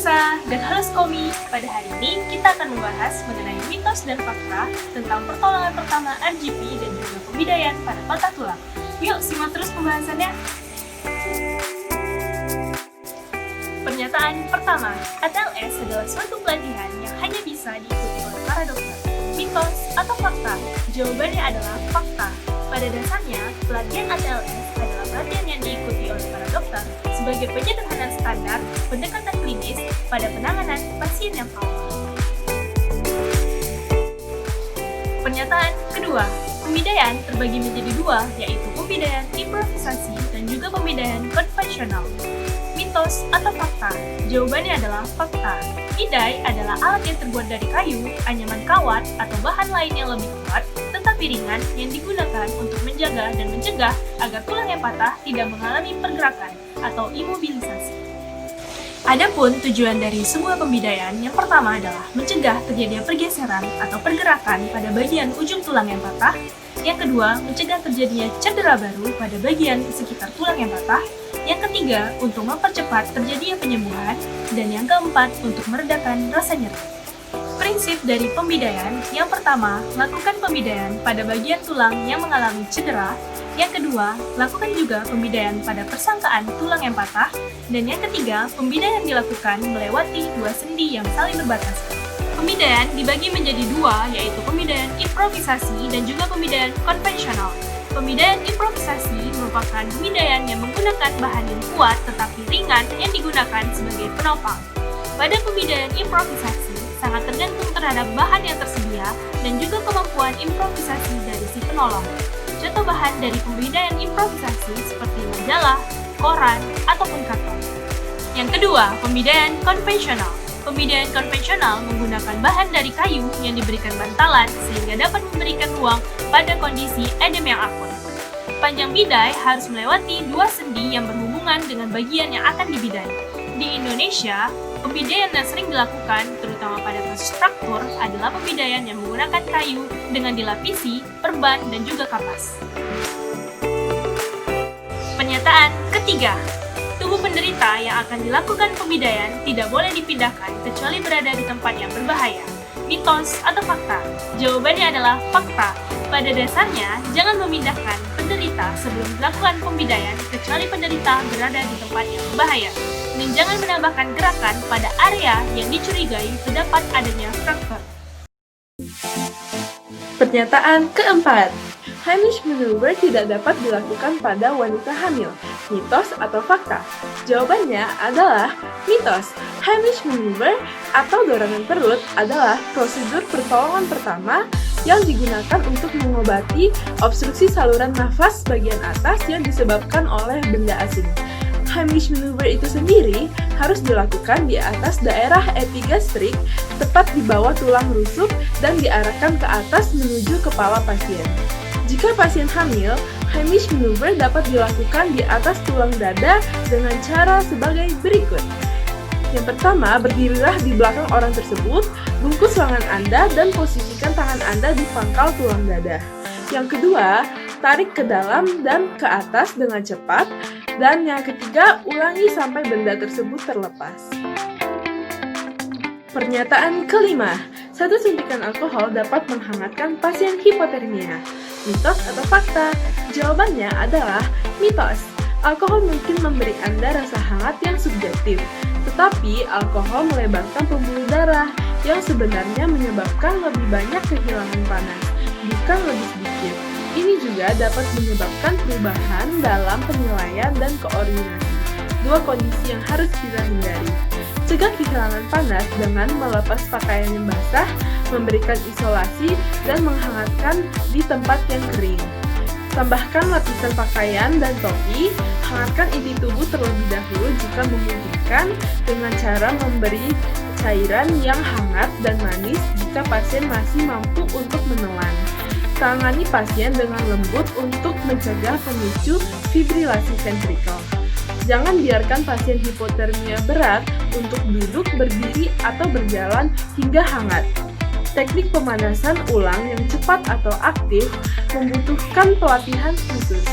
Nisa dan halo Skomi. Pada hari ini kita akan membahas mengenai mitos dan fakta tentang pertolongan pertama RGP dan juga pembidayaan pada patah tulang. Yuk simak terus pembahasannya. Pernyataan pertama, ATLS adalah suatu pelatihan yang hanya bisa diikuti oleh para dokter. Mitos atau fakta? Jawabannya adalah fakta. Pada dasarnya, pelatihan ATLS adalah pelatihan yang diikuti oleh para dokter sebagai penyederhanaan standar pendekatan klinis pada penanganan pasien yang trauma. Pernyataan kedua, pembidayaan terbagi menjadi dua, yaitu pembidayaan improvisasi dan juga pembidayaan konvensional. Mitos atau fakta? Jawabannya adalah fakta. Bidai adalah alat yang terbuat dari kayu, anyaman kawat, atau bahan lain yang lebih kuat, tetapi ringan yang digunakan untuk menjaga dan mencegah agar tulang yang patah tidak mengalami pergerakan atau imobilisasi. Adapun tujuan dari sebuah pembidayaan yang pertama adalah mencegah terjadinya pergeseran atau pergerakan pada bagian ujung tulang yang patah. Yang kedua, mencegah terjadinya cedera baru pada bagian sekitar tulang yang patah. Yang ketiga, untuk mempercepat terjadinya penyembuhan. Dan yang keempat, untuk meredakan rasa nyeri. Prinsip dari pembidayaan, yang pertama, lakukan pembidayaan pada bagian tulang yang mengalami cedera. Yang kedua, lakukan juga pembidayaan pada persangkaan tulang yang patah. Dan yang ketiga, pembidayaan dilakukan melewati dua sendi yang saling berbatasan. Pembidayaan dibagi menjadi dua, yaitu pembidayaan improvisasi dan juga pembidayaan konvensional. Pembidayaan improvisasi merupakan pembidayaan yang menggunakan bahan yang kuat tetapi ringan yang digunakan sebagai penopang. Pada pembidayaan improvisasi, sangat tergantung terhadap bahan yang tersedia dan juga kemampuan improvisasi dari si penolong. Contoh bahan dari pembidayaan improvisasi seperti majalah, koran, ataupun karton. Yang kedua, pembidayaan konvensional. Pembidayaan konvensional menggunakan bahan dari kayu yang diberikan bantalan sehingga dapat memberikan ruang pada kondisi edem yang akut. Panjang bidai harus melewati dua sendi yang berhubungan dengan bagian yang akan dibidai. Di Indonesia, pembidayaan yang sering dilakukan, terutama pada kasus fraktur, adalah pembidayaan yang menggunakan kayu dengan dilapisi, perban, dan juga kapas. Pernyataan ketiga, tubuh penderita yang akan dilakukan pembidayaan tidak boleh dipindahkan kecuali berada di tempat yang berbahaya. Mitos atau fakta? Jawabannya adalah fakta. Pada dasarnya, jangan memindahkan penderita sebelum dilakukan pembidayaan kecuali penderita berada di tempat yang berbahaya. Dan jangan menambahkan gerakan pada area yang dicurigai terdapat adanya fraktur. Pernyataan keempat, Heimlich maneuver tidak dapat dilakukan pada wanita hamil. Mitos atau fakta? Jawabannya adalah mitos. Heimlich maneuver atau dorongan perut adalah prosedur pertolongan pertama yang digunakan untuk mengobati obstruksi saluran nafas bagian atas yang disebabkan oleh benda asing. Heimlich maneuver itu sendiri harus dilakukan di atas daerah epigastrik, tepat di bawah tulang rusuk dan diarahkan ke atas menuju kepala pasien. Jika pasien hamil, Heimlich maneuver dapat dilakukan di atas tulang dada dengan cara sebagai berikut. Yang pertama, berdirilah di belakang orang tersebut, bungkus lengan Anda dan posisikan tangan Anda di pangkal tulang dada. Yang kedua, tarik ke dalam dan ke atas dengan cepat. Dan yang ketiga, ulangi sampai benda tersebut terlepas. Pernyataan kelima, satu suntikan alkohol dapat menghangatkan pasien hipotermia. Mitos atau fakta? Jawabannya adalah mitos. Alkohol mungkin memberi Anda rasa hangat yang subjektif, tetapi alkohol melebarkan pembuluh darah yang sebenarnya menyebabkan lebih banyak kehilangan panas, bukan lebih sedikit. Ini juga dapat menyebabkan perubahan dalam penilaian dan koordinasi, dua kondisi yang harus kita hindari. Cegah kehilangan panas dengan melepas pakaian yang basah, memberikan isolasi, dan menghangatkan di tempat yang kering. Tambahkan lapisan pakaian dan topi, hangatkan inti tubuh terlebih dahulu jika memungkinkan dengan cara memberi cairan yang hangat dan manis jika pasien masih mampu untuk menelan. Tangani pasien dengan lembut untuk mencegah pemicu fibrilasi ventrikel. Jangan biarkan pasien hipotermia berat untuk duduk, berdiri, atau berjalan hingga hangat. Teknik pemanasan ulang yang cepat atau aktif membutuhkan pelatihan khusus.